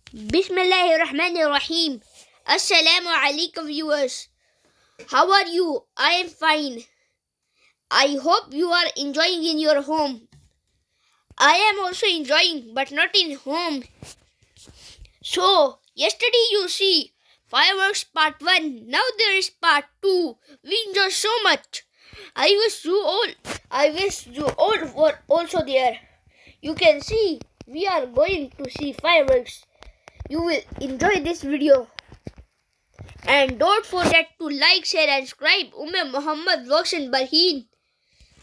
Bismillahirrahmanirrahim. Assalamu alaikum viewers. How are you? I am fine. I hope you are enjoying in your home. I am also enjoying but not in home. So, yesterday you see fireworks part 1. Now there is part 2. We enjoy so much. I wish you all were also there. You can see we are going to see fireworks. You will enjoy this video. And don't forget to like, share and subscribe Umme Muhammad Vlogs in Bahrain.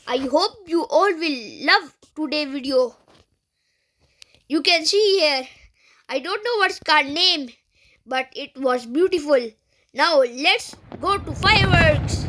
I hope you all will love today's video. You can see here, I don't know what's car name, but it was beautiful. Now let's go to fireworks.